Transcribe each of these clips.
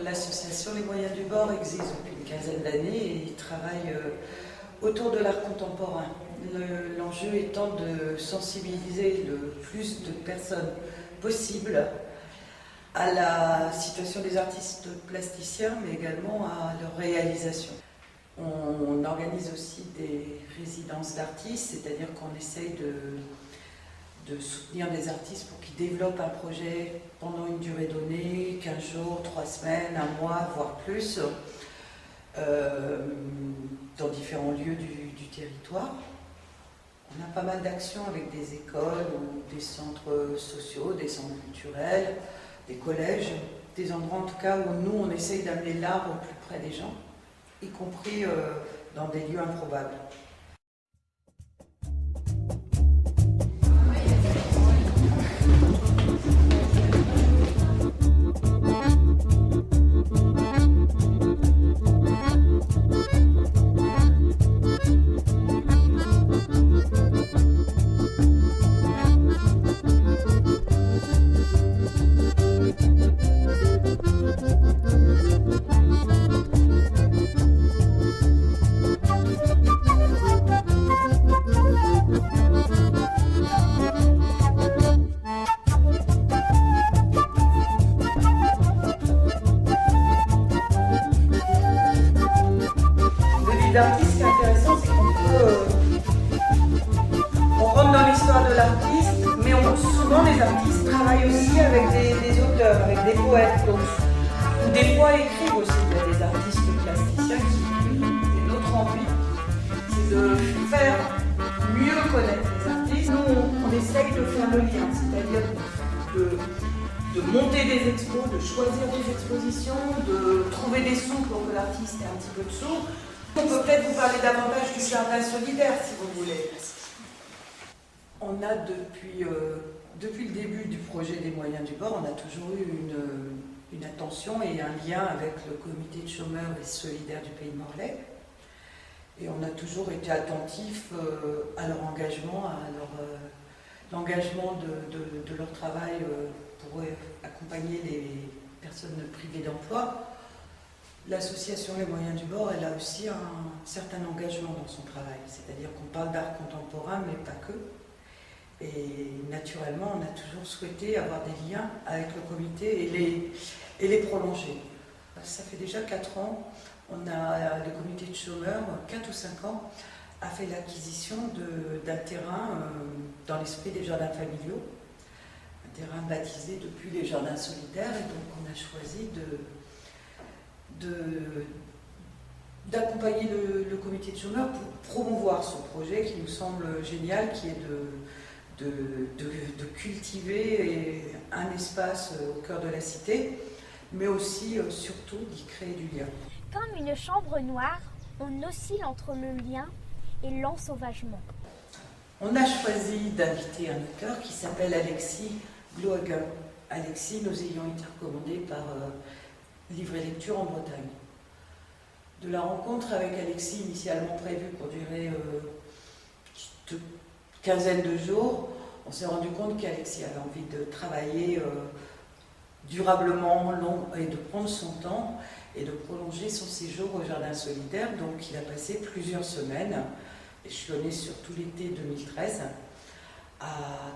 L'association Les Moyens du Bord existe depuis une quinzaine d'années et il travaille autour de l'art contemporain. L'enjeu étant de sensibiliser le plus de personnes possible à la situation des artistes plasticiens, mais également à leur réalisation. On organise aussi des résidences d'artistes, c'est-à-dire qu'on essaye de soutenir des artistes pour qu'ils développent un projet pendant une durée donnée, 15 jours, 3 semaines, un mois, voire plus, dans différents lieux du territoire. On a pas mal d'actions avec des écoles ou des centres sociaux, des centres culturels, des collèges, des endroits en tout cas où nous on essaye d'amener l'art au plus près des gens, y compris dans des lieux improbables. L'artiste, ce qui est intéressant, c'est on rentre dans l'histoire de l'artiste, mais souvent les artistes travaillent aussi avec des auteurs, avec des poètes, donc, ou des fois écrivent aussi. Il y a des artistes plasticiens qui écrivent. Et notre envie, c'est de faire mieux connaître les artistes. Nous, on essaye de faire le lien, c'est-à-dire de monter des expos, de choisir des expositions, de trouver des sous pour que l'artiste ait un petit peu de sous. On peut peut-être vous parler davantage du jardin solidaire, si vous voulez. On a depuis le début du projet des Moyens du Bord, on a toujours eu une attention et un lien avec le comité de chômeurs et solidaires du Pays de Morlaix. Et on a toujours été attentifs à leur engagement, l'engagement de leur travail pour accompagner les personnes privées d'emploi. L'association Les Moyens du Bord, elle a aussi un certain engagement dans son travail, c'est-à-dire qu'on parle d'art contemporain, mais pas que. Et naturellement, on a toujours souhaité avoir des liens avec le comité et les prolonger. Ça fait déjà 4 ans, le comité de chômeurs, 4 ou 5 ans, a fait l'acquisition d'un terrain dans l'esprit des jardins familiaux, un terrain baptisé depuis les jardins solidaires, et donc on a choisi d'accompagner le comité de chômeurs pour promouvoir ce projet qui nous semble génial, qui est de cultiver un espace au cœur de la cité, mais aussi, surtout, d'y créer du lien. Comme une chambre noire, on oscille entre le lien et l'ensauvagement. On a choisi d'inviter un auteur qui s'appelle Alexis Glohaguin. Alexis, nous ayant été recommandé par Livre et Lecture en Bretagne. De la rencontre avec Alexis, initialement prévue pour durer une quinzaine de jours, on s'est rendu compte qu'Alexis avait envie de travailler durablement, long, et de prendre son temps et de prolonger son séjour au Jardin solidaire. Donc il a passé plusieurs semaines, échelonnées sur tout l'été 2013, à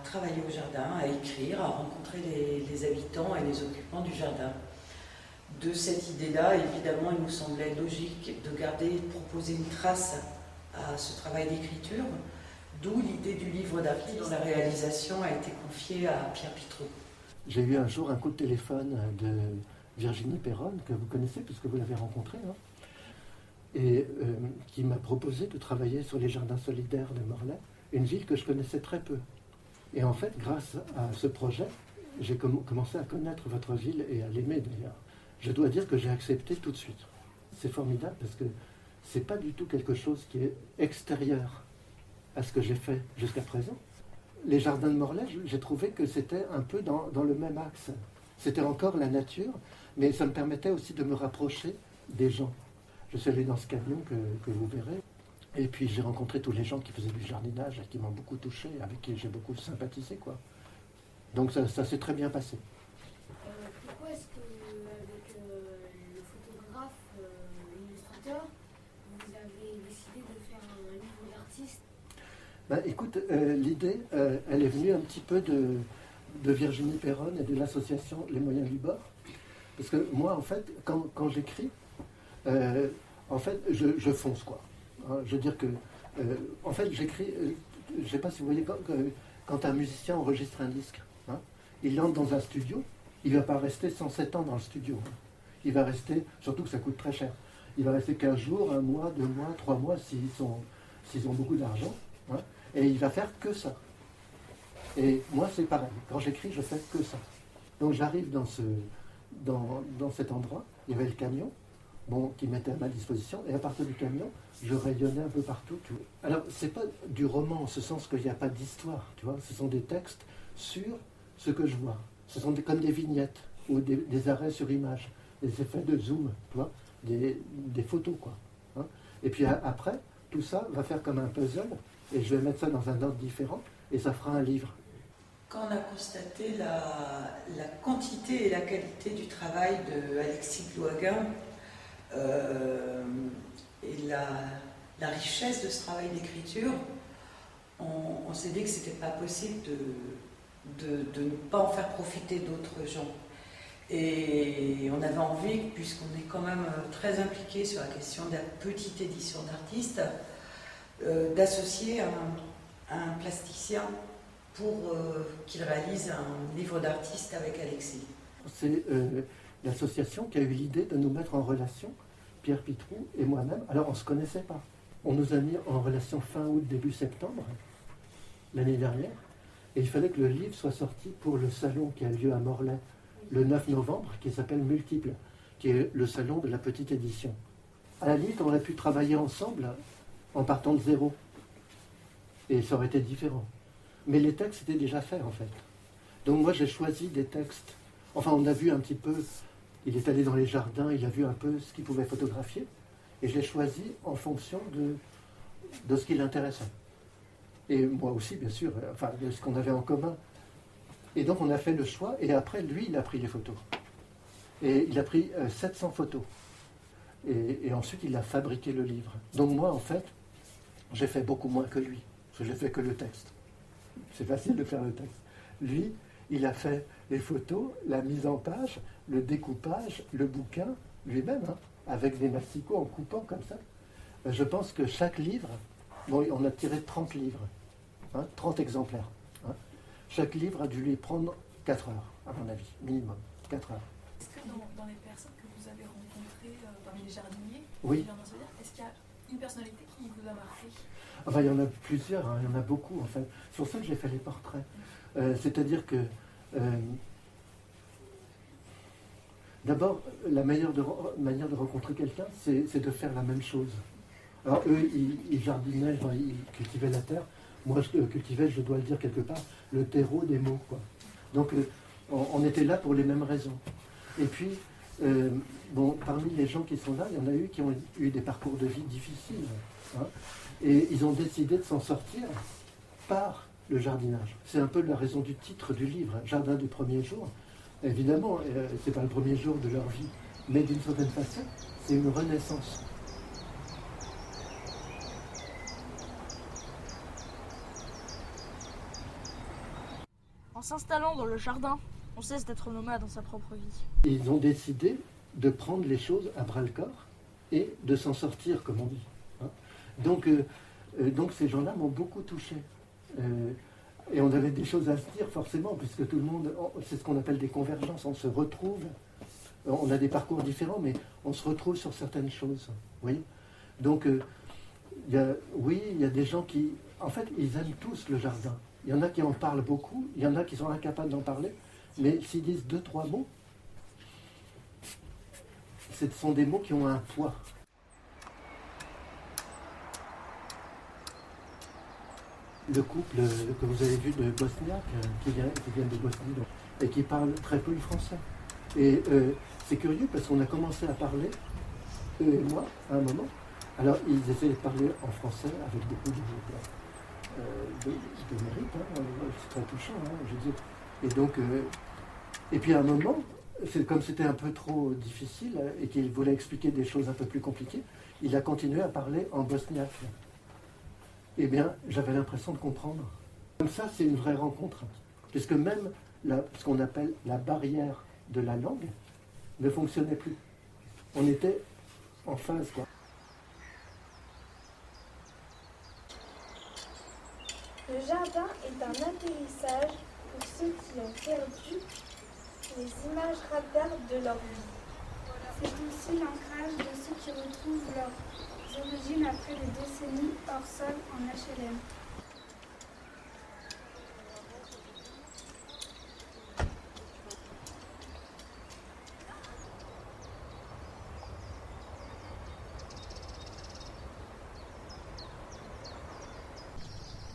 travailler au jardin, à écrire, à rencontrer les habitants et les occupants du jardin. De cette idée-là, évidemment, il nous semblait logique de garder, de proposer une trace à ce travail d'écriture, d'où l'idée du livre d'artiste dont la réalisation a été confiée à Pierre Pitrou. J'ai eu un jour un coup de téléphone de Virginie Perronne, que vous connaissez puisque vous l'avez rencontrée, hein, et qui m'a proposé de travailler sur les jardins solidaires de Morlaix, une ville que je connaissais très peu. Et en fait, grâce à ce projet, j'ai commencé à connaître votre ville et à l'aimer d'ailleurs. Je dois dire que j'ai accepté tout de suite. C'est formidable parce que c'est pas du tout quelque chose qui est extérieur à ce que j'ai fait jusqu'à présent. Les jardins de Morlaix, j'ai trouvé que c'était un peu dans le même axe. C'était encore la nature, mais ça me permettait aussi de me rapprocher des gens. Je suis allé dans ce camion que vous verrez, et puis j'ai rencontré tous les gens qui faisaient du jardinage et qui m'ont beaucoup touché, avec qui j'ai beaucoup sympathisé, quoi. Donc ça s'est très bien passé. Pourquoi est-ce que avec Écoute, l'idée, elle est venue un petit peu de Virginie Perron et de l'association Les Moyens du Bord. Parce que moi, en fait, quand j'écris, en fait, je fonce, quoi. Hein, je veux dire que, en fait, j'écris, je ne sais pas si vous voyez, quand un musicien enregistre un disque, hein, il entre dans un studio, il ne va pas rester 107 ans dans le studio. Hein. Il va rester, surtout que ça coûte très cher, il va rester 15 jours, 1 mois, 2 mois, 3 mois, s'ils ont beaucoup d'argent, hein, et il va faire que ça. Et moi, c'est pareil. Quand j'écris, je fais que ça. Donc j'arrive dans cet endroit, il y avait le camion, qui mettait à ma disposition, et à partir du camion, je rayonnais un peu partout. Tu vois. Alors, c'est pas du roman en ce sens qu'il n'y a pas d'histoire, tu vois. Ce sont des textes sur ce que je vois. Ce sont comme des vignettes, ou des arrêts sur image, des effets de zoom, tu vois, des photos, quoi. Hein. Et puis après, tout ça va faire comme un puzzle, et je vais mettre ça dans un ordre différent, et ça fera un livre. Quand on a constaté la quantité et la qualité du travail de Alexis Glouaguin et la richesse de ce travail d'écriture, on s'est dit que c'était pas possible de ne pas en faire profiter d'autres gens. Et on avait envie, puisqu'on est quand même très impliqué sur la question de la petite édition d'artistes, d'associer un plasticien pour qu'il réalise un livre d'artiste avec Alexis. C'est l'association qui a eu l'idée de nous mettre en relation, Pierre Pitrou et moi-même. Alors on ne se connaissait pas. On nous a mis en relation fin août, début septembre, l'année dernière, et il fallait que le livre soit sorti pour le salon qui a lieu à Morlaix le 9 novembre, qui s'appelle Multiple, qui est le salon de la petite édition. À la limite, on aurait pu travailler ensemble en partant de zéro, et ça aurait été différent. Mais les textes étaient déjà faits, en fait. Donc moi, j'ai choisi des textes. Enfin, on a vu un petit peu, il est allé dans les jardins, il a vu un peu ce qu'il pouvait photographier, et je l'ai choisi en fonction de ce qui l'intéressait. Et moi aussi, bien sûr, enfin, de ce qu'on avait en commun. Et donc, on a fait le choix, et après, lui, il a pris les photos. Et il a pris 700 photos. Et ensuite, il a fabriqué le livre. Donc moi, en fait, j'ai fait beaucoup moins que lui, parce que j'ai fait que le texte. C'est facile de faire le texte. Lui, il a fait les photos, la mise en page, le découpage, le bouquin, lui-même, hein, avec des masticots en coupant comme ça. Je pense que chaque livre, on a tiré 30 livres, hein, 30 exemplaires. Hein. Chaque livre a dû lui prendre 4 heures, à mon avis, minimum, 4 heures. Est-ce que dans les personnes que vous avez rencontrées parmi les jardiniers, oui. Est-ce qu'il y a une personnalité qui vous a marqué? Enfin, il y en a plusieurs, hein, il y en a beaucoup en fait. C'est pour ça que j'ai fait les portraits. C'est-à-dire que, d'abord, la manière de rencontrer quelqu'un, c'est de faire la même chose. Alors eux, ils jardinaient, enfin, ils cultivaient la terre. Moi, je cultivais, je dois le dire quelque part, le terreau des mots, quoi. Donc, on était là pour les mêmes raisons. Et puis, parmi les gens qui sont là, il y en a eu qui ont eu des parcours de vie difficiles. Hein, et ils ont décidé de s'en sortir par le jardinage. C'est un peu la raison du titre du livre, Jardin du premier jour. Évidemment, c'est pas le premier jour de leur vie, mais d'une certaine façon, c'est une renaissance. En s'installant dans le jardin, on cesse d'être nomade dans sa propre vie. Ils ont décidé de prendre les choses à bras-le-corps et de s'en sortir, comme on dit. Hein. Donc ces gens-là m'ont beaucoup touché. Et on avait des choses à se dire, forcément, puisque tout le monde, c'est ce qu'on appelle des convergences, on se retrouve, on a des parcours différents, mais on se retrouve sur certaines choses. Vous voyez. Donc, il y a des gens qui, en fait, ils aiment tous le jardin. Il y en a qui en parlent beaucoup, il y en a qui sont incapables d'en parler, mais s'ils disent 2-3 mots, ce sont des mots qui ont un poids. Le couple que vous avez vu de Bosniaque, qui vient de Bosnie, donc, et qui parle très peu le français. Et c'est curieux parce qu'on a commencé à parler, eux et moi, à un moment. Alors ils essaient de parler en français avec beaucoup de mérite, hein, c'est très touchant, hein, je veux dire. Et donc, et puis à un moment, comme c'était un peu trop difficile et qu'il voulait expliquer des choses un peu plus compliquées, il a continué à parler en bosniaque. eh bien, j'avais l'impression de comprendre. Comme ça, c'est une vraie rencontre. Puisque même ce qu'on appelle la barrière de la langue ne fonctionnait plus. On était en phase, quoi. Le jardin est un atterrissage pour ceux qui ont perdu les images radars de leur vie. C'est aussi l'ancrage de ceux qui retrouvent leurs origines après des décennies hors sol en HLM.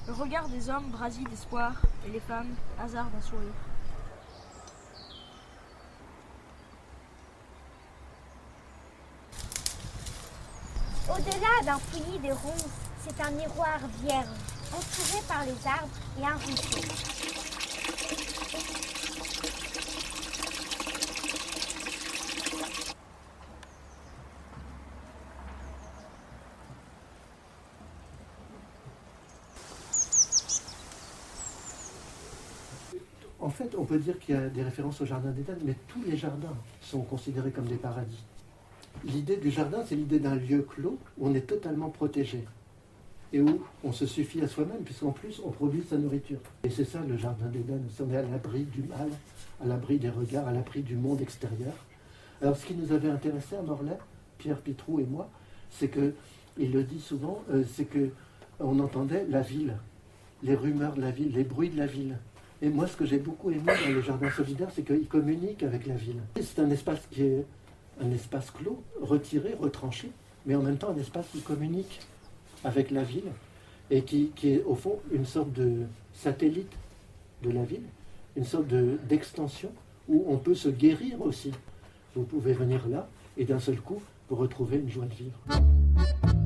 Le regard des hommes brasit d'espoir et les femmes hasardent un sourire. Au-delà d'un fouillis de ronces, c'est un miroir vierge, entouré par les arbres et un ruisseau. En fait, on peut dire qu'il y a des références au jardin d'Éden, mais tous les jardins sont considérés comme des paradis. L'idée du jardin, c'est l'idée d'un lieu clos où on est totalement protégé et où on se suffit à soi-même, puisqu'en plus, on produit sa nourriture. Et c'est ça le jardin d'Éden, on est à l'abri du mal, à l'abri des regards, à l'abri du monde extérieur. Alors, ce qui nous avait intéressé à Morlaix, Pierre Pitrou et moi, c'est que, il le dit souvent, c'est qu'on entendait la ville, les rumeurs de la ville, les bruits de la ville. Et moi, ce que j'ai beaucoup aimé dans le jardin solidaire, c'est qu'il communique avec la ville. C'est un espace qui est un espace clos, retiré, retranché, mais en même temps un espace qui communique avec la ville et qui est au fond une sorte de satellite de la ville, une sorte d'extension où on peut se guérir aussi. Vous pouvez venir là et d'un seul coup, vous retrouvez une joie de vivre.